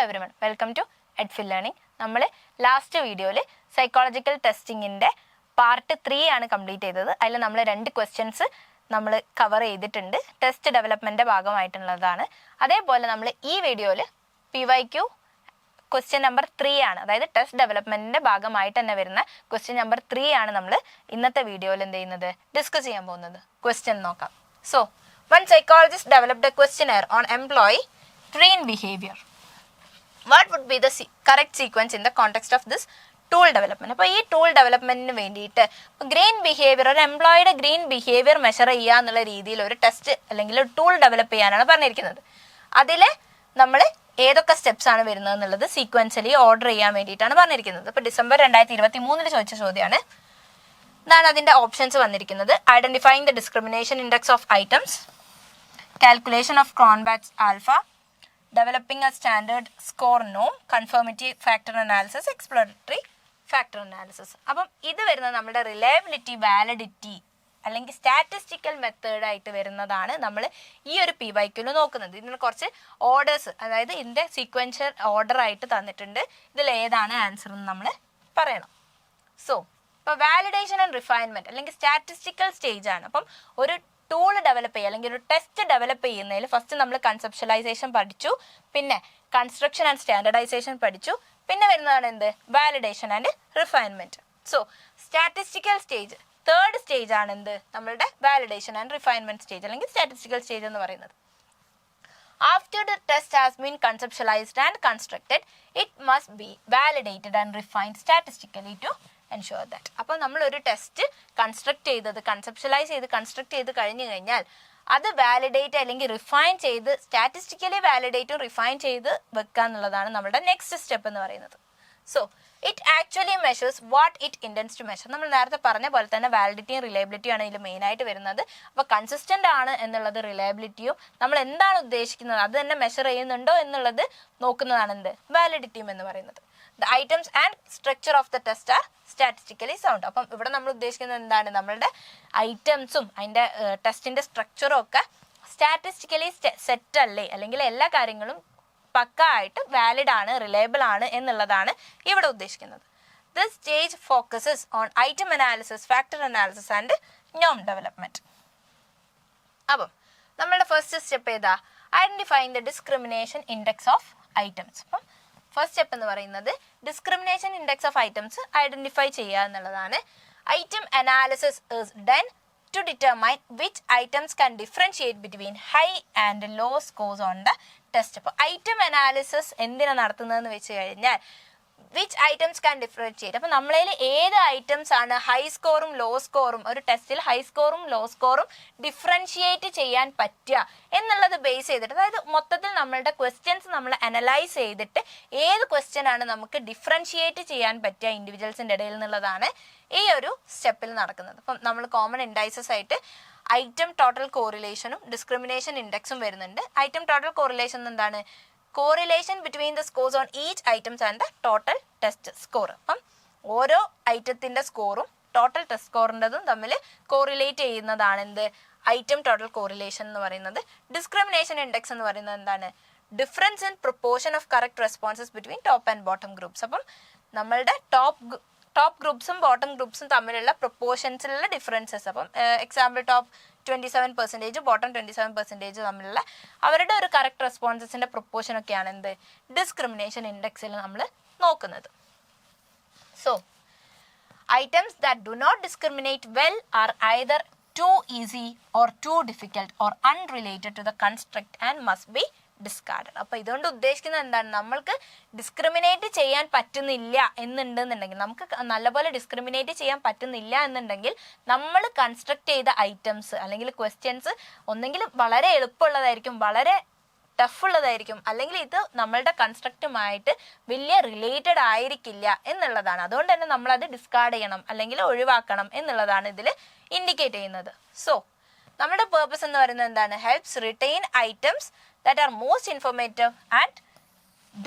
everyone, welcome to EDFIL Learning. നമ്മൾ last വീഡിയോയിൽ psychological ടെസ്റ്റിങ്ങിൻ്റെ part 3 ആണ് കംപ്ലീറ്റ് ചെയ്തത്. അതിൽ നമ്മൾ 2 ക്വസ്റ്റ്യൻസ് നമ്മൾ കവർ ചെയ്തിട്ടുണ്ട്. ടെസ്റ്റ് ഡെവലപ്മെൻറ്റിൻ്റെ ഭാഗമായിട്ടുള്ളതാണ്. അതേപോലെ നമ്മൾ ഈ വീഡിയോയിൽ PYQ ക്വസ്റ്റ്യൻ നമ്പർ 3 ആണ്, അതായത് ടെസ്റ്റ് ഡെവലപ്മെൻറ്റിൻ്റെ ഭാഗമായിട്ട് തന്നെ വരുന്ന ക്വസ്റ്റ്യൻ നമ്പർ 3 ആണ് നമ്മൾ ഇന്നത്തെ വീഡിയോയിൽ എന്ത് ചെയ്യുന്നത്, ഡിസ്കസ് ചെയ്യാൻ പോകുന്നത്. ക്വസ്റ്റ്യൻ നോക്കാം. So one psychologist developed a questionnaire on employee green behavior. What would be the correct sequence in the context of this tool development? അപ്പോൾ ഈ ടൂൾ ഡെവലപ്മെൻറ്റിന് വേണ്ടിയിട്ട് ഗ്രീൻ ബിഹേവിയർ, ഒരു എംപ്ലോയിയുടെ ഗ്രീൻ ബിഹേവിയർ മെഷർ ചെയ്യുക എന്നുള്ള രീതിയിൽ ഒരു ടെസ്റ്റ് അല്ലെങ്കിൽ ഒരു ടൂൾ ഡെവലപ്പ് ചെയ്യാനാണ് പറഞ്ഞിരിക്കുന്നത്. അതിൽ നമ്മൾ ഏതൊക്കെ സ്റ്റെപ്സ് ആണ് വരുന്നത് എന്നുള്ളത് സീക്വൻഷ്യലി ഓർഡർ ചെയ്യാൻ വേണ്ടിയിട്ടാണ് പറഞ്ഞിരിക്കുന്നത്. ഇപ്പോൾ ഡിസംബർ 2023 ചോദിച്ച ചോദ്യമാണ്. ഇതാണ് അതിൻ്റെ ഓപ്ഷൻസ് വന്നിരിക്കുന്നത്. Identifying the discrimination index of items, calculation of Cronbach's alpha, developing a standard score norm, conformity factor analysis, exploratory factor analysis. അപ്പം ഇത് വരുന്നത് നമ്മുടെ റിലയബിലിറ്റി, വാലിഡിറ്റി അല്ലെങ്കിൽ സ്റ്റാറ്റിസ്റ്റിക്കൽ മെത്തേഡായിട്ട് വരുന്നതാണ് നമ്മൾ ഈ ഒരു PYQൽ നോക്കുന്നത്. ഇതിന് കുറച്ച് ഓർഡേഴ്സ്, അതായത് ഇതിൻ്റെ സീക്വൻഷ്യൽ ഓർഡർ ആയിട്ട് തന്നിട്ടുണ്ട്. ഇതിൽ ഏതാണ് ആൻസർ എന്ന് നമ്മൾ പറയണം. സോ ഇപ്പോൾ വാലിഡേഷൻ ആൻഡ് റിഫൈൻമെൻറ്റ് അല്ലെങ്കിൽ സ്റ്റാറ്റിസ്റ്റിക്കൽ സ്റ്റേജ് ആണ്. അപ്പം ഒരു ടൂൾ ഡെവലപ്പ് ചെയ്യുക അല്ലെങ്കിൽ ഒരു ടെസ്റ്റ് ഡെവലപ്പ് ചെയ്യുന്നതിൽ ഫസ്റ്റ് നമ്മൾ കൺസെപ്ഷ്യലൈസേഷൻ പഠിച്ചു, പിന്നെ കൺസ്ട്രക്ഷൻ ആൻഡ് സ്റ്റാൻഡർഡൈസേഷൻ പഠിച്ചു, പിന്നെ വരുന്നതാണ് എന്ത്, validation and refinement. So statistical stage, third stage ആണ് എന്ത്, നമ്മളുടെ വാലിഡേഷൻ ആൻഡ് റിഫൈൻമെൻറ്റ് സ്റ്റേജ് അല്ലെങ്കിൽ സ്റ്റാറ്റിസ്റ്റിക്കൽ സ്റ്റേജ് എന്ന് പറയുന്നത്. After the test has been conceptualized and constructed, it must be validated and refined statistically to ensure that. അപ്പോൾ നമ്മളൊരു test കൺസെപ്ഷ്യലൈസ് ചെയ്ത് construct ചെയ്ത് കഴിഞ്ഞു കഴിഞ്ഞാൽ അത് വാലിഡേറ്റ് അല്ലെങ്കിൽ റിഫൈൻ ചെയ്ത് സ്റ്റാറ്റിസ്റ്റിക്കലി വാലിഡേറ്റും റിഫൈൻ ചെയ്ത് വെക്കുക എന്നുള്ളതാണ് നമ്മുടെ നെക്സ്റ്റ് സ്റ്റെപ്പ് എന്ന് പറയുന്നത്. So it actually measures what it intends to measure. നമ്മൾ നേരത്തെ പറഞ്ഞ പോലെ തന്നെ വാലിഡിറ്റിയും റിലയബിലിറ്റിയും ആണ് ഇതിൽ മെയിനായിട്ട് വരുന്നത്. അപ്പോൾ കൺസിസ്റ്റൻ്റ് ആണ് എന്നുള്ളത് റിലയബിലിറ്റിയും, നമ്മൾ എന്താണ് ഉദ്ദേശിക്കുന്നത് അത് തന്നെ മെഷർ ചെയ്യുന്നുണ്ടോ എന്നുള്ളത് നോക്കുന്നതാണ് എന്ത്, വാലിഡിറ്റിയും എന്ന് പറയുന്നത്. The items and structure of the test are statistically sound. അപ്പം ഇവിടെ നമ്മൾ ഉദ്ദേശിക്കുന്നത് എന്താണ്, നമ്മളുടെ ഐറ്റംസും അതിൻ്റെ ടെസ്റ്റിൻ്റെ സ്ട്രക്ചറും ഒക്കെ സ്റ്റാറ്റിസ്റ്റിക്കലി സെറ്റ് അല്ലേ, അല്ലെങ്കിൽ എല്ലാ കാര്യങ്ങളും പക്ക ആയിട്ട് വാലിഡ് ആണ്, റിലയബിൾ ആണ് എന്നുള്ളതാണ് ഇവിടെ ഉദ്ദേശിക്കുന്നത്. This stage focuses on item analysis, factor analysis and norm development. അപ്പം നമ്മളുടെ ഫസ്റ്റ് സ്റ്റെപ്പ് ഏതാ, identifying the discrimination index of items. അപ്പം ഫസ്റ്റ് സ്റ്റെപ്പ് എന്ന് പറയുന്നത് discrimination index of items identify ചെയ്യുക എന്നുള്ളതാണ്. Item analysis is done to determine which items can differentiate between high and low scores on the test. അപ്പോൾ item analysis എന്തിനാണ് നടത്തുന്നതെന്ന് വെച്ച് കഴിഞ്ഞാൽ വിച്ച് ഐറ്റംസ് ക്യാൻ ഡിഫറൻഷിയേറ്റ്. അപ്പോൾ നമ്മളതിൽ ഏത് ഐറ്റംസ് ആണ് ഹൈ സ്കോറും ലോ സ്കോറും, ഒരു ടെസ്റ്റിൽ ഹൈ സ്കോറും ലോ സ്കോറും ഡിഫറൻഷിയേറ്റ് ചെയ്യാൻ പറ്റുക എന്നുള്ളത് ബേസ് ചെയ്തിട്ട്, അതായത് മൊത്തത്തിൽ നമ്മളുടെ ക്വസ്റ്റ്യൻസ് നമ്മൾ അനലൈസ് ചെയ്തിട്ട് ഏത് ക്വസ്റ്റ്യൻ ആണ് നമുക്ക് ഡിഫറൻഷിയേറ്റ് ചെയ്യാൻ പറ്റുക ഇൻഡിവിജ്വൽസിൻ്റെ ഇടയിൽ എന്നുള്ളതാണ് ഈ ഒരു സ്റ്റെപ്പിൽ നടക്കുന്നത്. അപ്പം നമ്മൾ കോമൺ ഇൻഡൈസസ് ആയിട്ട് ഐറ്റം ടോട്ടൽ കോറിലേഷനും ഡിസ്ക്രിമിനേഷൻ ഇൻഡെക്സും വരുന്നുണ്ട്. ഐറ്റം ടോട്ടൽ കോറിലേഷൻ എന്താണ്, correlation between the scores on each items and the total test score. അപ്പം ഓരോ ഐറ്റത്തിൻ്റെ സ്കോറും ടോട്ടൽ ടെസ്റ്റ് സ്കോറിൻ്റെതും തമ്മിൽ കോറിലേറ്റ് ചെയ്യുന്നതാണ് എന്ത്, ഐറ്റം ടോട്ടൽ കോറിലേഷൻ എന്ന് പറയുന്നത്. ഡിസ്ക്രിമിനേഷൻ ഇൻഡെക്സ് എന്ന് പറയുന്നത് എന്താണ്, difference in proportion of correct responses between top and bottom groups. അപ്പം നമ്മളുടെ ടോപ്പ് ഗ്രൂപ്പ്സും ബോട്ടം ഗ്രൂപ്പ്സും തമ്മിലുള്ള പ്രൊപ്പോർഷൻസിലുള്ള ഡിഫറൻസസ്. അപ്പം എക്സാമ്പിൾ ടോപ്പ് 27%, ബോട്ടം 27% തമ്മിലുള്ള അവരുടെ ഒരു കറക്റ്റ് റെസ്പോൺസസിൻ്റെ പ്രൊപ്പോർഷനൊക്കെയാണ് എന്ത്, ഡിസ്ക്രിമിനേഷൻ ഇൻഡെക്സിൽ നമ്മൾ നോക്കുന്നത്. So items that do not discriminate well are either too easy or too difficult or unrelated to the construct and must be discarded. അപ്പോൾ ഇതുകൊണ്ട് ഉദ്ദേശിക്കുന്നത് എന്താണ്, നമ്മൾക്ക് ഡിസ്ക്രിമിനേറ്റ് ചെയ്യാൻ പറ്റുന്നില്ല എന്നുണ്ടെന്നുണ്ടെങ്കിൽ, നമുക്ക് നല്ലപോലെ ഡിസ്ക്രിമിനേറ്റ് ചെയ്യാൻ പറ്റുന്നില്ല എന്നുണ്ടെങ്കിൽ നമ്മൾ കൺസ്ട്രക്ട് ചെയ്ത ഐറ്റംസ് അല്ലെങ്കിൽ ക്വസ്റ്റ്യൻസ് ഒന്നെങ്കിൽ വളരെ എളുപ്പമുള്ളതായിരിക്കും, വളരെ ടഫ് ഉള്ളതായിരിക്കും, അല്ലെങ്കിൽ ഇത് നമ്മളുടെ കൺസ്ട്രക്റ്റുമായിട്ട് വലിയ റിലേറ്റഡ് ആയിരിക്കില്ല എന്നുള്ളതാണ്. അതുകൊണ്ട് തന്നെ നമ്മളത് ഡിസ്കാർഡ് ചെയ്യണം അല്ലെങ്കിൽ ഒഴിവാക്കണം എന്നുള്ളതാണ് ഇതിൽ ഇൻഡിക്കേറ്റ് ചെയ്യുന്നത്. സോ നമ്മുടെ പേർപ്പസ് എന്ന് പറയുന്നത് എന്താണ്, helps retain items that are most informative and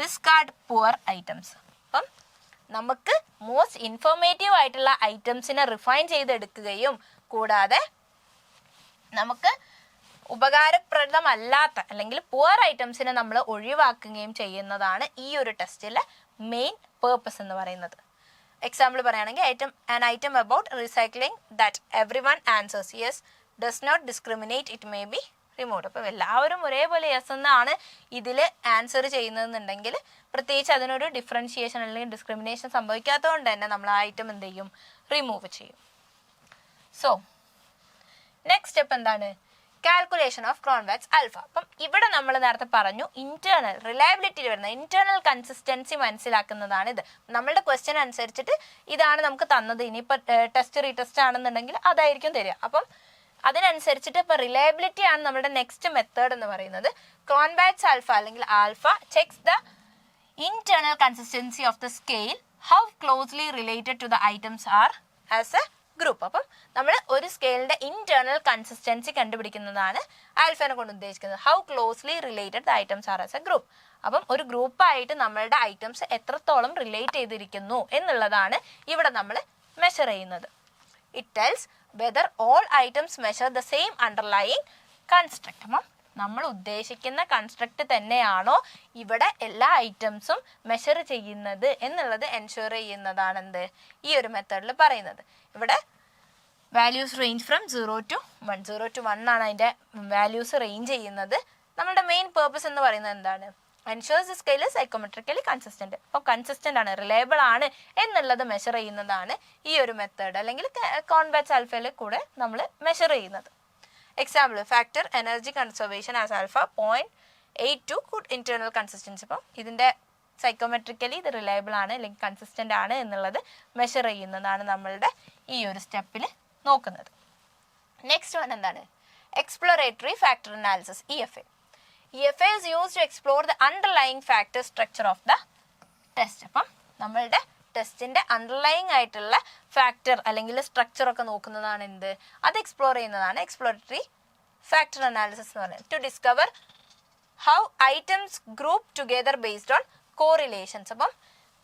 discard poor items. അപ്പം നമുക്ക് മോസ്റ്റ് ഇൻഫോർമേറ്റീവ് ആയിട്ടുള്ള ഐറ്റംസിനെ റിഫൈൻ ചെയ്തെടുക്കുകയും കൂടാതെ നമുക്ക് ഉപകാരപ്രദമല്ലാത്ത അല്ലെങ്കിൽ പുവർ ഐറ്റംസിനെ നമ്മൾ ഒഴിവാക്കുകയും ചെയ്യുന്നതാണ് ഈ ഒരു ടെസ്റ്റിലെ മെയിൻ പേർപ്പസ് എന്ന് പറയുന്നത്. എക്സാമ്പിൾ പറയുകയാണെങ്കിൽ an item about recycling that everyone answers yes does not discriminate, it may be removed. അപ്പോൾ എല്ലാവരും ഒരേപോലെ യെസ് എന്നാണ് ഇതിൽ ആൻസർ ചെയ്യുന്നതെന്നുണ്ടെങ്കിൽ പ്രത്യേകിച്ച് അതിനൊരു ഡിഫറൻഷിയേഷൻ അല്ലെങ്കിൽ ഡിസ്ക്രിമിനേഷൻ സംഭവിക്കാത്തതുകൊണ്ട് തന്നെ നമ്മൾ ആ ഐറ്റം എന്ത് ചെയ്യും, റിമൂവ് ചെയ്യും. സോ നെക്സ്റ്റ് സ്റ്റെപ്പ് എന്താണ്, കാൽക്കുലേഷൻ ഓഫ് ക്രോൺവാറ്റ്സ് ആൽഫ. അപ്പം ഇവിടെ നമ്മൾ നേരത്തെ പറഞ്ഞു ഇന്റേണൽ റിലയബിലിറ്റി വരുന്ന ഇന്റേണൽ കൺസിസ്റ്റൻസി മനസ്സിലാക്കുന്നതാണ് ഇത്. നമ്മളുടെ ക്വസ്റ്റ്യൻ അനുസരിച്ചിട്ട് ഇതാണ് നമുക്ക് തന്നത്, ഇനിയിപ്പോൾ ടെസ്റ്റ് റീടെസ്റ്റ് ആണെന്നുണ്ടെങ്കിൽ അതായിരിക്കും തരിക. അപ്പം അതിനനുസരിച്ചിട്ട് ഇപ്പോൾ റിലയബിലിറ്റി ആണ് നമ്മുടെ നെക്സ്റ്റ് മെത്തേഡ് എന്ന് പറയുന്നത്. ക്രോൺവാറ്റ്സ് ആൽഫ അല്ലെങ്കിൽ alpha checks the internal consistency of the scale, how closely related to the items are as a group. അപ്പം നമ്മൾ ഒരു സ്കെയിലിന്റെ ഇന്റേണൽ കൺസിസ്റ്റൻസി കണ്ടുപിടിക്കുന്നതാണ് ആൽഫനെ കൊണ്ട് ഉദ്ദേശിക്കുന്നത്. How closely related the items are as a group. അപ്പം ഒരു ഗ്രൂപ്പായിട്ട് നമ്മളുടെ ഐറ്റംസ് എത്രത്തോളം റിലേറ്റ് ചെയ്തിരിക്കുന്നു എന്നുള്ളതാണ് ഇവിടെ നമ്മൾ മെഷർ ചെയ്യുന്നത്. It tells whether all items measure the same underlying construct. അപ്പം നമ്മൾ ഉദ്ദേശിക്കുന്ന കൺസ്ട്രക്ട് തന്നെയാണോ ഇവിടെ എല്ലാ ഐറ്റംസും മെഷർ ചെയ്യുന്നത് എന്നുള്ളത് എൻഷുർ ചെയ്യുന്നതാണ് എന്ത് ഈ ഒരു മെത്തേഡിൽ പറയുന്നത്. ഇവിടെ values range from 0 to 1. 0 to 1 ആണ് അതിൻ്റെ വാല്യൂസ് റേഞ്ച് ചെയ്യുന്നത്. നമ്മുടെ മെയിൻ പേർപ്പസ് എന്ന് പറയുന്നത് എന്താണ്, എൻഷുവേഴ്സ് ദി സ്കെയിൽ സൈക്കോമെട്രിക്കലി കൺസിസ്റ്റന്റ്. അപ്പോൾ കൺസിസ്റ്റന്റ് ആണ്, റിലയബിൾ ആണ് എന്നുള്ളത് മെഷർ ചെയ്യുന്നതാണ് ഈ ഒരു മെത്തേഡ് അല്ലെങ്കിൽ കോൺവാറ്റ്സ് ആൽഫയിൽ കൂടെ നമ്മൾ മെഷർ ചെയ്യുന്നത്. Example factor energy conservation as alpha 0.82 good internal consistency. അപ്പം ഇതിൻ്റെ സൈക്കോമെട്രിക്കലി ഇത് റിലയബിൾ ആണ് അല്ലെങ്കിൽ കൺസിസ്റ്റന്റ് ആണ് എന്നുള്ളത് മെഷർ ചെയ്യുന്നതാണ് നമ്മളുടെ ഈ ഒരു സ്റ്റെപ്പിൽ നോക്കുന്നത്. നെക്സ്റ്റ് വൺ എന്താണ്, exploratory factor analysis EFA. EFA is used to explore the underlying factor structure of the test. അപ്പം നമ്മളുടെ ടെസ്റ്റിന്റെ അണ്ടർലൈങ് ആയിട്ടുള്ള ഫാക്ടർ അല്ലെങ്കിൽ സ്ട്രക്ചർ ഒക്കെ നോക്കുന്നതാണ് എന്ത്, അത് എക്സ്പ്ലോർ ചെയ്യുന്നതാണ് എക്സ്പ്ലോറേറ്ററി ഫാക്ടർ അനാലിസിസ് എന്ന് പറയുന്നത്. To discover how items group together based on correlations. അപ്പം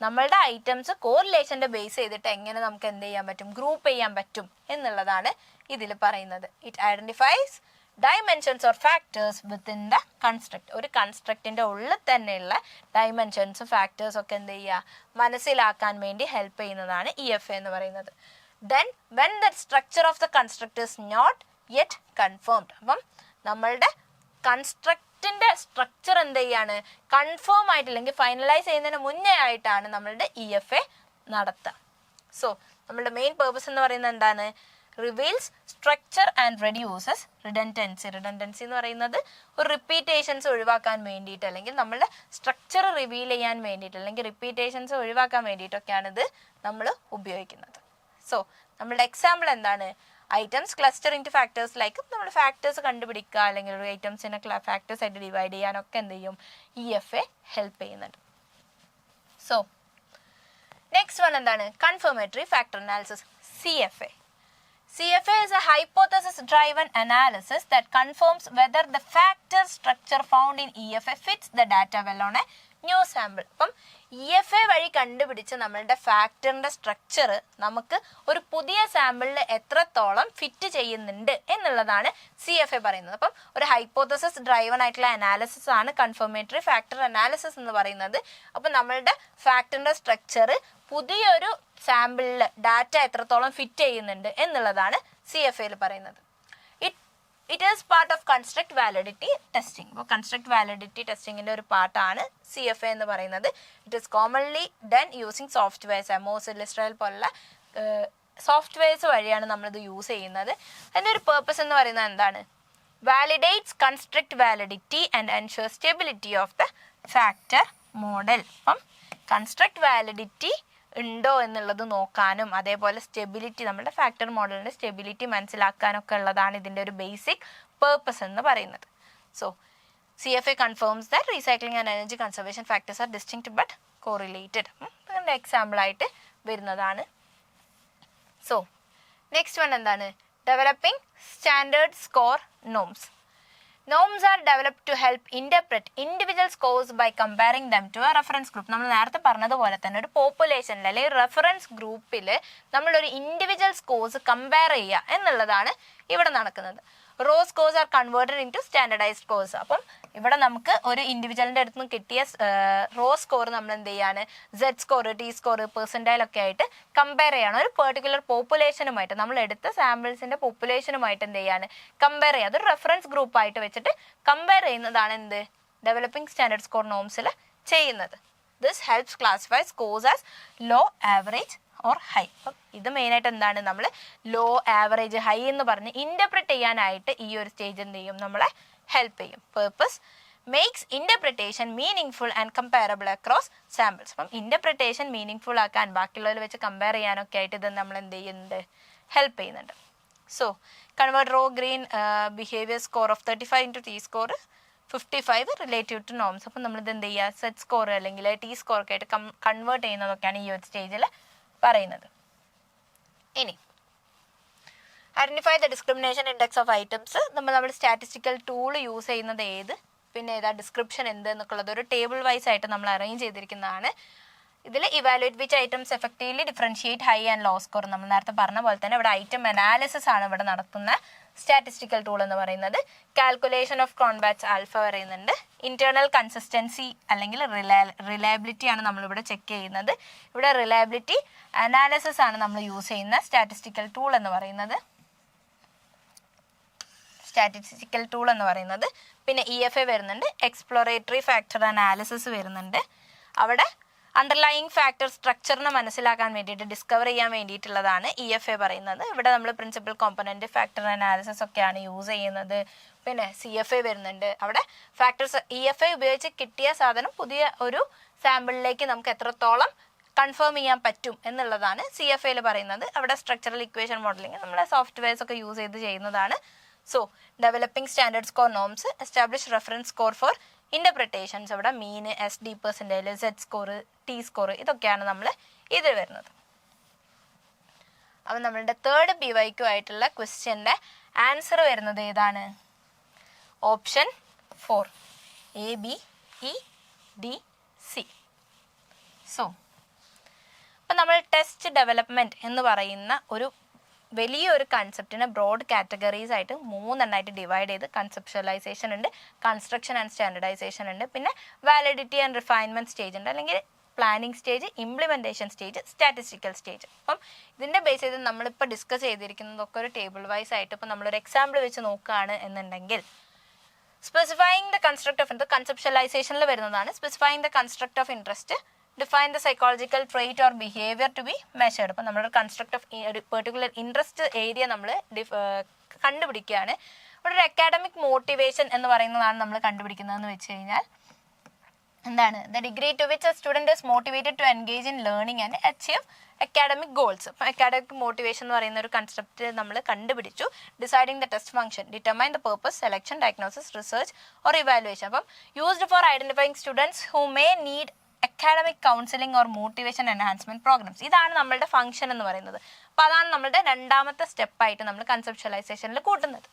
നമ്മളുടെ ഐറ്റംസ് കോറിലേഷൻ്റെ ബേസ് ചെയ്തിട്ട് എങ്ങനെ നമുക്ക് എന്ത് ചെയ്യാൻ പറ്റും, ഗ്രൂപ്പ് ചെയ്യാൻ പറ്റും എന്നുള്ളതാണ് ഇതിൽ പറയുന്നത്. It identifies dimensions or factors within the construct. ഒരു കൺസ്ട്രക്റ്റിൻ്റെ ഉള്ളിൽ തന്നെയുള്ള ഡയമെൻഷൻസും ഫാക്ടേഴ്സ് ഒക്കെ എന്ത് ചെയ്യുക, മനസ്സിലാക്കാൻ വേണ്ടി ഹെൽപ്പ് ചെയ്യുന്നതാണ് EFA എന്ന് പറയുന്നത്. Then when the structure of the construct is not yet confirmed. അപ്പം നമ്മളുടെ കൺസ്ട്രക്റ്റിൻ്റെ സ്ട്രക്ചർ എന്ത് ചെയ്യാണ്, കൺഫേം ആയിട്ടില്ലെങ്കിൽ ഫൈനലൈസ് ചെയ്യുന്നതിന് മുന്നേ ആയിട്ടാണ് നമ്മളുടെ EFA നടത്തുക. സോ നമ്മളുടെ മെയിൻ പേർപ്പസ് എന്ന് പറയുന്നത് എന്താണ്, reveals structure and reduces redundancy. Redundancy എന്ന് പറയുന്നത് ഒരു റിപ്പീറ്റേഷൻസ് ഒഴിവാക്കാൻ വേണ്ടിയിട്ട് അല്ലെങ്കിൽ നമ്മളുടെ സ്ട്രക്ചർ റിവീൽ ചെയ്യാൻ വേണ്ടിയിട്ട് അല്ലെങ്കിൽ റിപ്പീറ്റേഷൻസ് ഒഴിവാക്കാൻ വേണ്ടിയിട്ടൊക്കെയാണ് ഇത് നമ്മൾ ഉപയോഗിക്കുന്നത്. സോ നമ്മളുടെ എക്സാമ്പിൾ എന്താണ്, items cluster into factors like നമ്മൾ ഫാക്ടേഴ്സ് കണ്ടുപിടിക്കുക അല്ലെങ്കിൽ ഒരു ഐറ്റംസിനെ ഫാക്ടേഴ്സ് ആയിട്ട് ഡിവൈഡ് ചെയ്യാനൊക്കെ എന്ത് ചെയ്യും, EFA ഹെൽപ്പ് ചെയ്യുന്നുണ്ട്. സോ നെക്സ്റ്റ് വൺ എന്താണ്, confirmatory factor analysis CFA. CFA is a hypothesis-driven analysis that confirms whether the factor structure found in EFA fits the data well on a new sample. അപ്പം EFA വഴി കണ്ടുപിടിച്ച് നമ്മളുടെ ഫാക്ടറിൻ്റെ structure നമുക്ക് ഒരു പുതിയ സാമ്പിളിൽ എത്രത്തോളം ഫിറ്റ് ചെയ്യുന്നുണ്ട് എന്നുള്ളതാണ് CFA പറയുന്നത്. അപ്പം ഒരു ഹൈപ്പോത്തസിസ് ഡ്രൈവൺ ആയിട്ടുള്ള അനാലിസിസ് ആണ് കൺഫർമേറ്ററി ഫാക്ടർ അനാലിസിസ് എന്ന് പറയുന്നത്. അപ്പം നമ്മളുടെ ഫാക്ടറിൻ്റെ സ്ട്രക്ചർ പുതിയൊരു സാമ്പിളിൽ ഡാറ്റ എത്രത്തോളം ഫിറ്റ് ചെയ്യുന്നുണ്ട് എന്നുള്ളതാണ് CFAയിൽ പറയുന്നത്. It is part of construct validity testing. അപ്പോൾ കൺസ്ട്രക്ട് വാലിഡിറ്റി ടെസ്റ്റിങ്ങിൻ്റെ ഒരു പാർട്ടാണ് CFA എന്ന് പറയുന്നത്. It is commonly done using softwares, AMOS LISREL പോലുള്ള സോഫ്റ്റ്വെയർസ് വഴിയാണ് നമ്മളിത് യൂസ് ചെയ്യുന്നത്. അതിൻ്റെ ഒരു പേർപ്പസ് എന്ന് പറയുന്നത് എന്താണ്, validates construct validity and ensure stability of the factor model. അപ്പം കൺസ്ട്രക്ട് വാലിഡിറ്റി ഉണ്ടോ എന്നുള്ളത് നോക്കാനും അതേപോലെ സ്റ്റെബിലിറ്റി നമ്മുടെ ഫാക്ടർ മോഡലിൻ്റെ സ്റ്റെബിലിറ്റി മനസ്സിലാക്കാനൊക്കെ ഉള്ളതാണ് ഇതിൻ്റെ ഒരു ബേസിക് പേർപ്പസ് എന്ന് പറയുന്നത്. So CFA confirms that recycling and energy conservation factors are distinct but correlated. അതിൻ്റെ എക്സാമ്പിളായിട്ട് വരുന്നതാണ്. സോ നെക്സ്റ്റ് വൺ എന്താണ്, developing standard score norms. Norms are developed to help interpret individual scores by comparing them to a reference group. നമ്മൾ നേരത്തെ പറഞ്ഞതുപോലെ തന്നെ ഒരു പോപ്പുലേഷനിൽ അല്ലെങ്കിൽ reference ഗ്രൂപ്പിൽ നമ്മളൊരു ഇൻഡിവിജ്വൽ സ്കോർസ് കമ്പയർ ചെയ്യുക എന്നുള്ളതാണ് ഇവിടെ നടക്കുന്നത്. Raw scores are converted into standardized scores. അപ്പം ഇവിടെ നമുക്ക് ഒരു ഇൻഡിവിജ്വലിൻ്റെ അടുത്ത് നിന്ന് കിട്ടിയ റോ സ്കോർ നമ്മൾ എന്ത് ചെയ്യാണ്, Z score, T score, percentile ഒക്കെ ആയിട്ട് കമ്പയർ ചെയ്യാണ്. ഒരു പെർട്ടിക്കുലർ പോപ്പുലേഷനുമായിട്ട്, നമ്മൾ എടുത്ത സാമ്പിൾസിൻ്റെ പോപ്പുലേഷനുമായിട്ട് എന്ത് ചെയ്യാണ്, കമ്പയർ ചെയ്യുക. അതൊരു റെഫറൻസ് ഗ്രൂപ്പായിട്ട് വെച്ചിട്ട് കമ്പയർ ചെയ്യുന്നതാണ് എന്ത്, ഡെവലപ്പിംഗ് സ്റ്റാൻഡേർഡ് സ്കോർ നോംസിൽ ചെയ്യുന്നത്. This helps classify scores as low, average or high. അപ്പം ഇത് മെയിനായിട്ട് എന്താണ്, നമ്മൾ ലോ, ആവറേജ്, ഹൈ എന്ന് പറഞ്ഞ് ഇൻ്റർപ്രിറ്റ് ചെയ്യാനായിട്ട് ഈ ഒരു സ്റ്റേജ് എന്ത് ചെയ്യും, നമ്മളെ ഹെൽപ്പ് ചെയ്യും. Purpose makes interpretation meaning full and comparable across samples. അപ്പം ഇൻ്റർപ്രിറ്റേഷൻ മീനിങ് ഫുൾ ആക്കാൻ, ബാക്കിയുള്ളവർ വെച്ച് കമ്പയർ ചെയ്യാനൊക്കെ ആയിട്ട് ഇത് നമ്മൾ എന്ത് ചെയ്യുന്നുണ്ട്, ഹെൽപ്പ് ചെയ്യുന്നുണ്ട്. So convert raw green behaviour score of 35 into T score 55 relative to norms. അപ്പം നമ്മളിത് എന്ത് ചെയ്യുക, സെറ്റ് സ്കോർ അല്ലെങ്കിൽ ടി സ്കോർ ഒക്കെ ആയിട്ട് കൺവേർട്ട് ചെയ്യുന്നതൊക്കെയാണ് ഈ ഒരു സ്റ്റേജിൽ പറയുന്നത്. ഇനി identify the discrimination index of items. നമ്മൾ സ്റ്റാറ്റിസ്റ്റിക്കൽ ടൂൾ യൂസ് ചെയ്യുന്നത് ഏത്, പിന്നെ ഏതാ ഡിസ്ക്രിപ്ഷൻ എന്ത് എന്നൊക്കെയുള്ളത് ഒരു ടേബിൾ വൈസ് ആയിട്ട് നമ്മൾ അറേഞ്ച് ചെയ്തിരിക്കുന്നതാണ്. ഇതിൽ evaluate which items effectively differentiate high and low score. നമ്മൾ നേരത്തെ പറഞ്ഞ പോലെ തന്നെ ഇവിടെ ഐറ്റം അനാലിസിസ് ആണ് ഇവിടെ നടത്തുന്ന സ്റ്റാറ്റിസ്റ്റിക്കൽ ടൂൾ എന്ന് പറയുന്നത്. കാൽക്കുലേഷൻ ഓഫ് ക്രോൺബാച്ച് ആൽഫ പറയുന്നുണ്ട്. ഇന്റേണൽ കൺസിസ്റ്റൻസി അല്ലെങ്കിൽ റിലയബിലിറ്റി ആണ് നമ്മളിവിടെ ചെക്ക് ചെയ്യുന്നത്. ഇവിടെ റിലയബിലിറ്റി അനാലിസിസ് ആണ് നമ്മൾ യൂസ് ചെയ്യുന്ന സ്റ്റാറ്റിസ്റ്റിക്കൽ ടൂൾ എന്ന് പറയുന്നത്. പിന്നെ EFA വരുന്നുണ്ട്, എക്സ്പ്ലോറേറ്ററി ഫാക്ടർ അനാലിസിസ് വരുന്നുണ്ട്. അവിടെ അണ്ടർലൈയിങ് ഫാക്ടർ സ്ട്രക്ചറിനെ മനസ്സിലാക്കാൻ വേണ്ടിയിട്ട്, ഡിസ്കവർ ചെയ്യാൻ വേണ്ടിയിട്ടുള്ളതാണ് EFA പറയുന്നത്. ഇവിടെ നമ്മൾ പ്രിൻസിപ്പൽ കോമ്പണൻറ്റ് ഫാക്ടർ അനാലിസിസ് ഒക്കെയാണ് യൂസ് ചെയ്യുന്നത്. പിന്നെ CFA വരുന്നുണ്ട്. അവിടെ ഫാക്ടേഴ്സ് EFA ഉപയോഗിച്ച് കിട്ടിയ സാധനം പുതിയ ഒരു സാമ്പിളിലേക്ക് നമുക്ക് എത്രത്തോളം കൺഫേം ചെയ്യാൻ പറ്റും എന്നുള്ളതാണ് CFAയിൽ പറയുന്നത്. അവിടെ സ്ട്രക്ചറൽ ഇക്വേഷൻ മോഡലിംഗ് നമ്മളെ സോഫ്റ്റ്വെയർസ് ഒക്കെ യൂസ് ചെയ്ത് ചെയ്യുന്നതാണ്. So developing standard score norms, establish reference score for interpretations. ഇവിടെ mean, SD percentile, Z score, T score, ഇതൊക്കെയാണ് നമ്മൾ ഇതിൽ വരുന്നത്. അപ്പം നമ്മളുടെ തേർഡ് PYQ ആയിട്ടുള്ള ക്വസ്റ്റ്യൻ്റെ ആൻസർ വരുന്നത് ഏതാണ്, ഓപ്ഷൻ 4 ABEDC. സോ അപ്പം നമ്മൾ ടെസ്റ്റ് ഡെവലപ്മെൻറ്റ് എന്ന് പറയുന്ന ഒരു വലിയൊരു കൺസെപ്റ്റിനെ ബ്രോഡ് കാറ്റഗറീസ് ആയിട്ട് 3 എണ്ണമായിട്ട് ഡിവൈഡ് ചെയ്ത് കൺസെപ്ച്വലൈസേഷൻ ഉണ്ട്, കൺസ്ട്രക്ഷൻ ആൻഡ് സ്റ്റാൻഡർഡൈസേഷൻ ഉണ്ട്, പിന്നെ വാലിഡിറ്റി ആൻഡ് റിഫൈൻമെൻറ്റ് സ്റ്റേജ് ഉണ്ട്, അല്ലെങ്കിൽ planning stage, implementation stage, statistical stage. അപ്പം ഇതിൻ്റെ ബേസ് ചെയ്ത് നമ്മളിപ്പോൾ ഡിസ്കസ് ചെയ്തിരിക്കുന്നതൊക്കെ ഒരു ടേബിൾ വൈസ് ആയിട്ട് ഇപ്പോൾ നമ്മളൊരു എക്സാമ്പിൾ വെച്ച് നോക്കുകയാണ് എന്നുണ്ടെങ്കിൽ, സ്പെസിഫൈയിങ് ദ കൺസ്ട്രക്ട് ഓഫ് കൺസെപ്ച്വലൈസേഷനിൽ വരുന്നതാണ്. Specifying the construct of interest, define the psychological trait or behaviour to be measured. അപ്പം നമ്മുടെ കൺസ്ട്രക്ട് ഓഫ് ഒരു പെർട്ടിക്കുലർ ഇൻട്രസ്റ്റ് ഏരിയ നമ്മൾ കണ്ടുപിടിക്കുകയാണ്. ഇവിടെ ഒരു അക്കാഡമിക് മോട്ടിവേഷൻ എന്ന് പറയുന്നതാണ് നമ്മൾ കണ്ടുപിടിക്കുന്നതെന്ന് വെച്ച് കഴിഞ്ഞാൽ എന്താണ്, the degree to which a student is motivated to engage in learning and achieve academic goals. അപ്പം അക്കാഡമിക് മോട്ടിവേഷൻ എന്ന് പറയുന്ന ഒരു കൺസെപ്റ്റ് നമ്മൾ കണ്ടുപിടിച്ചു. Deciding the test function, determine the purpose, selection, diagnosis, research or evaluation. അപ്പം used for identifying students who may need academic counselling or motivation enhancement programmes. ഇതാണ് നമ്മളുടെ function എന്ന് പറയുന്നത്. അപ്പോൾ അതാണ് നമ്മളുടെ രണ്ടാമത്തെ സ്റ്റെപ്പായിട്ട് നമ്മൾ കൺസെപ്ച്വലൈസേഷനിൽ കൂട്ടുന്നത്.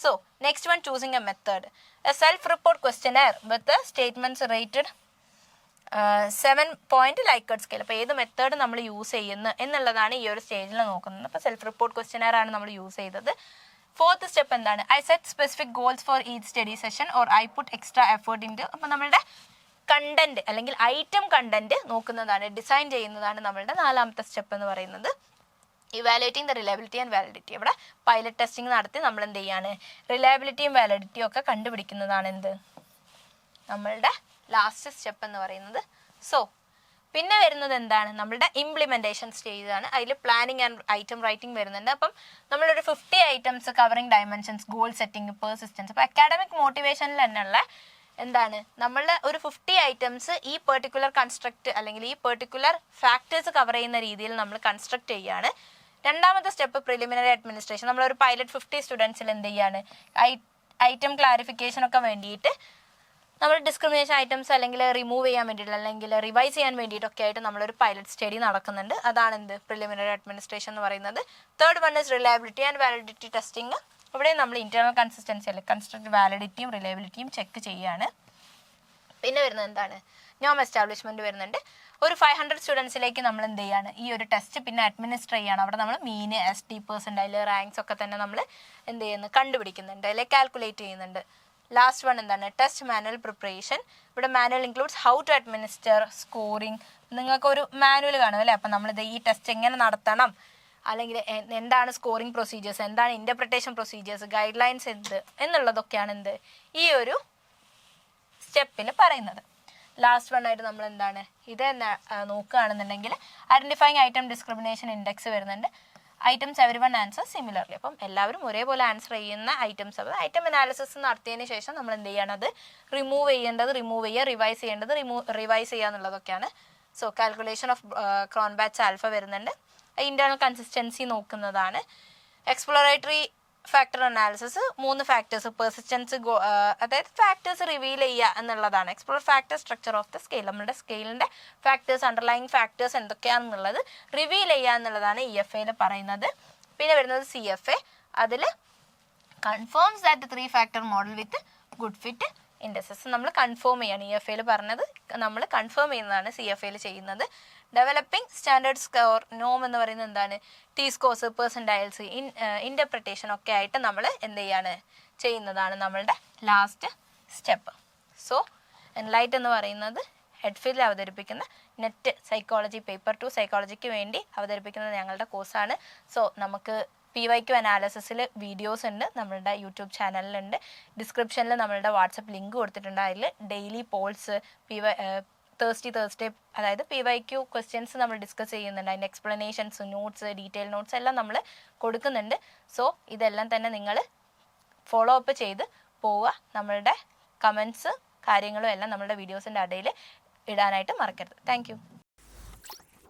So next one, choosing a method. A self report questionnaire with statements rated 7 point Likert scale. അപ്പോൾ ഏത് മെത്തേഡ് നമ്മൾ യൂസ് ചെയ്യുന്നു എന്നുള്ളതാണ് ഈ ഒരു സ്റ്റേജിൽ നോക്കുന്നത്. അപ്പോൾ സെൽഫ് റിപ്പോർട്ട് ക്വസ്റ്റ്യനെയർ ആണ് നമ്മൾ യൂസ് ചെയ്തത്. ഫോർത്ത് സ്റ്റെപ്പ് എന്താണ്, I set specific goals for each study session or I put extra effort in to. അപ്പോൾ നമ്മളുടെ കണ്ടന്റ് അല്ലെങ്കിൽ ഐറ്റം കണ്ടന്റ് നോക്കുന്നതാണ്, ഡിസൈൻ ചെയ്യുന്നതാണ് നമ്മളുടെ നാലാമത്തെ സ്റ്റെപ്പ് എന്ന് പറയുന്നത്. Evaluating the reliability and validity. ഇവിടെ പൈലറ്റ് ടെസ്റ്റിംഗ് നടത്തി നമ്മൾ എന്ത് ചെയ്യാണ്, റിലയബിലിറ്റിയും വാലിഡിറ്റിയും ഒക്കെ കണ്ടുപിടിക്കുന്നതാണ് എന്ത്, നമ്മളുടെ ലാസ്റ്റ് സ്റ്റെപ്പ് എന്ന് പറയുന്നത്. സോ പിന്നെ വരുന്നത് എന്താണ്, നമ്മളുടെ ഇംപ്ലിമെൻറ്റേഷൻ സ്റ്റേജ് ആണ്. അതിൽ പ്ലാനിങ് ആൻഡ് ഐറ്റം റൈറ്റിംഗ് വരുന്നുണ്ട്. അപ്പം നമ്മളൊരു 50 items covering dimensions, goal setting, persistence. അപ്പോൾ അക്കാഡമിക് മോട്ടിവേഷനിൽ തന്നെയുള്ള എന്താണ്, നമ്മൾ ഒരു 50 ഐറ്റംസ് ഈ പെർട്ടിക്കുലർ കൺസ്ട്രക്റ്റ് അല്ലെങ്കിൽ ഈ പെർട്ടിക്കുലർ ഫാക്ടേഴ്സ് കവർ ചെയ്യുന്ന രീതിയിൽ നമ്മൾ കൺസ്ട്രക്ട് ചെയ്യുകയാണ്. രണ്ടാമത്തെ സ്റ്റെപ്പ് പ്രിലിമിനറി അഡ്മിനിസ്ട്രേഷൻ. നമ്മളൊരു പൈലറ്റ് 50 സ്റ്റുഡൻസിൽ എന്ത് ചെയ്യാണ്, ഐറ്റം ക്ലാരിഫിക്കേഷൻ ഒക്കെ വേണ്ടിയിട്ട് നമ്മൾ ഡിസ്ക്രിമിനേഷൻ ഐറ്റംസ് അല്ലെങ്കിൽ റിമൂവ് ചെയ്യാൻ വേണ്ടിയിട്ട് അല്ലെങ്കിൽ റിവൈസ് ചെയ്യാൻ വേണ്ടിയിട്ടൊക്കെ ആയിട്ട് നമ്മളൊരു പൈലറ്റ് സ്റ്റഡി നടക്കുന്നുണ്ട്. അതാണ് എന്ത്, പ്രിലിമിനറി അഡ്മിനിസ്ട്രേഷൻ എന്ന് പറയുന്നത്. Third one is reliability and validity testing. ഇവിടെ നമ്മൾ ഇന്റേണൽ കൺസിസ്റ്റൻസി അല്ലെങ്കിൽ കൺസ്ട്രക്ട് വാലിഡിറ്റിയും റിലയബിലിറ്റിയും ചെക്ക് ചെയ്യുകയാണ്. പിന്നെ വരുന്നത് എന്താണ്, നോം എസ്റ്റാബ്ലിഷ്മെൻറ്റ് വരുന്നുണ്ട്. ഒരു 500 സ്റ്റുഡൻസിലേക്ക് നമ്മൾ എന്ത് ചെയ്യാണ്, ഈ ഒരു ടെസ്റ്റ് പിന്നെ അഡ്മിനിസ്റ്റർ ചെയ്യാണ്. അവിടെ നമ്മൾ മീൻ, ST പെർസെൻറ്റൈൽ, റാങ്ക്സ് ഒക്കെ തന്നെ നമ്മൾ എന്ത് ചെയ്യുന്നു, കണ്ടുപിടിക്കുന്നുണ്ട്, അല്ലെങ്കിൽ കാൽക്കുലേറ്റ് ചെയ്യുന്നുണ്ട്. ലാസ്റ്റ് വൺ എന്താണ്, ടെസ്റ്റ് മാനുവൽ പ്രിപ്പറേഷൻ. ഇവിടെ manual includes how to administer, scoring. നിങ്ങൾക്കൊരു മാനുവൽ കാണും അല്ലേ, അപ്പം നമ്മളിത് ഈ ടെസ്റ്റ് എങ്ങനെ നടത്തണം, അല്ലെങ്കിൽ എന്താണ് സ്കോറിംഗ് പ്രൊസീജിയേഴ്സ്, എന്താണ് ഇൻ്റർപ്രിട്ടേഷൻ പ്രൊസീജിയേഴ്സ്, ഗൈഡ് ലൈൻസ് എന്ത് എന്നുള്ളതൊക്കെയാണ് എന്ത് ഈ ഒരു സ്റ്റെപ്പിൽ പറയുന്നത്. ലാസ്റ്റ് വൺ ആയിട്ട് നമ്മൾ എന്താണ് ഇത് നോക്കുകയാണെന്നുണ്ടെങ്കിൽ ഐഡൻറ്റിഫൈങ് ഐറ്റം ഡിസ്ക്രിമിനേഷൻ ഇൻഡെക്സ് വരുന്നുണ്ട്. Items every one answer similarly. അപ്പം എല്ലാവരും ഒരേപോലെ ആൻസർ ചെയ്യുന്ന ഐറ്റംസ്. അപ്പോൾ ഐറ്റം അനാലിസിസ് നടത്തിയതിന് ശേഷം നമ്മൾ എന്ത് ചെയ്യണം, അത് റിമൂവ് ചെയ്യുക, റിവൈസ് ചെയ്യേണ്ടത് റിവൈസ് ചെയ്യുക എന്നുള്ളതൊക്കെയാണ്. സോ കാൽക്കുലേഷൻ ഓഫ് ക്രോൺബാച്ച് ആൽഫ വരുന്നുണ്ട്. ഇൻറ്റേർണൽ കൺസിസ്റ്റൻസി നോക്കുന്നതാണ്. Exploratory factor analysis 3 factors, persistence, അതായത് ഫാക്ടേഴ്സ് റിവീൽ ചെയ്യുക എന്നുള്ളതാണ്. Explore factor structure of the scale, നമ്മുടെ സ്കെയിലിൻ്റെ ഫാക്ടേഴ്സ്, അണ്ടർലൈങ് ഫാക്ടേഴ്സ് എന്തൊക്കെയാണെന്നുള്ളത് റിവീൽ ചെയ്യുക എന്നുള്ളതാണ് EFAയിൽ പറയുന്നത്. പിന്നെ വരുന്നത് CFA, അതിൽ confirms that 3 factor model with good fit indices. നമ്മൾ കൺഫേം ചെയ്യാണ്, EFAയിൽ പറഞ്ഞത് നമ്മൾ കൺഫേം ചെയ്യുന്നതാണ് CFAയിൽ ചെയ്യുന്നത്. ഡെവലപ്പിംഗ് സ്റ്റാൻഡേർഡ് സ്കോർ നോം എന്ന് പറയുന്നത് എന്താണ്, T സ്കോർസ്, പെർസെൻറ്റൈൽസ്, ഇൻ്റർപ്രിട്ടേഷൻ ഒക്കെ ആയിട്ട് നമ്മൾ എന്ത് ചെയ്യാണ് ചെയ്യുന്നതാണ് നമ്മളുടെ ലാസ്റ്റ് സ്റ്റെപ്പ്. സോ എൻലൈറ്റ് എന്ന് പറയുന്നത് EDFIL അവതരിപ്പിക്കുന്ന നെറ്റ് സൈക്കോളജി പേപ്പർ 2 സൈക്കോളജിക്ക് വേണ്ടി അവതരിപ്പിക്കുന്ന ഞങ്ങളുടെ കോഴ്സാണ്. സോ നമുക്ക് PYQ അനാലിസിസിൽ വീഡിയോസ് ഉണ്ട്, നമ്മളുടെ യൂട്യൂബ് ചാനലിലുണ്ട്. ഡിസ്ക്രിപ്ഷനിൽ നമ്മളുടെ വാട്സപ്പ് ലിങ്ക് കൊടുത്തിട്ടുണ്ട്. അതിൽ ഡെയിലി പോൾസ്, തേഴ്സ്ഡേ അതായത് PYQ ക്വസ്റ്റ്യൻസ് നമ്മൾ ഡിസ്കസ് ചെയ്യുന്നുണ്ട്. അതിൻ്റെ എക്സ്പ്ലനേഷൻസ്, നോട്ട്സ്, ഡീറ്റെയിൽ നോട്ട്സ് എല്ലാം നമ്മൾ കൊടുക്കുന്നുണ്ട്. സോ ഇതെല്ലാം തന്നെ നിങ്ങൾ ഫോളോ അപ്പ് ചെയ്ത് പോവുക. നമ്മളുടെ കമൻസ് കാര്യങ്ങളും എല്ലാം നമ്മളുടെ വീഡിയോസിൻ്റെ ഇടയിൽ ഇടാനായിട്ട് മറക്കരുത്. താങ്ക്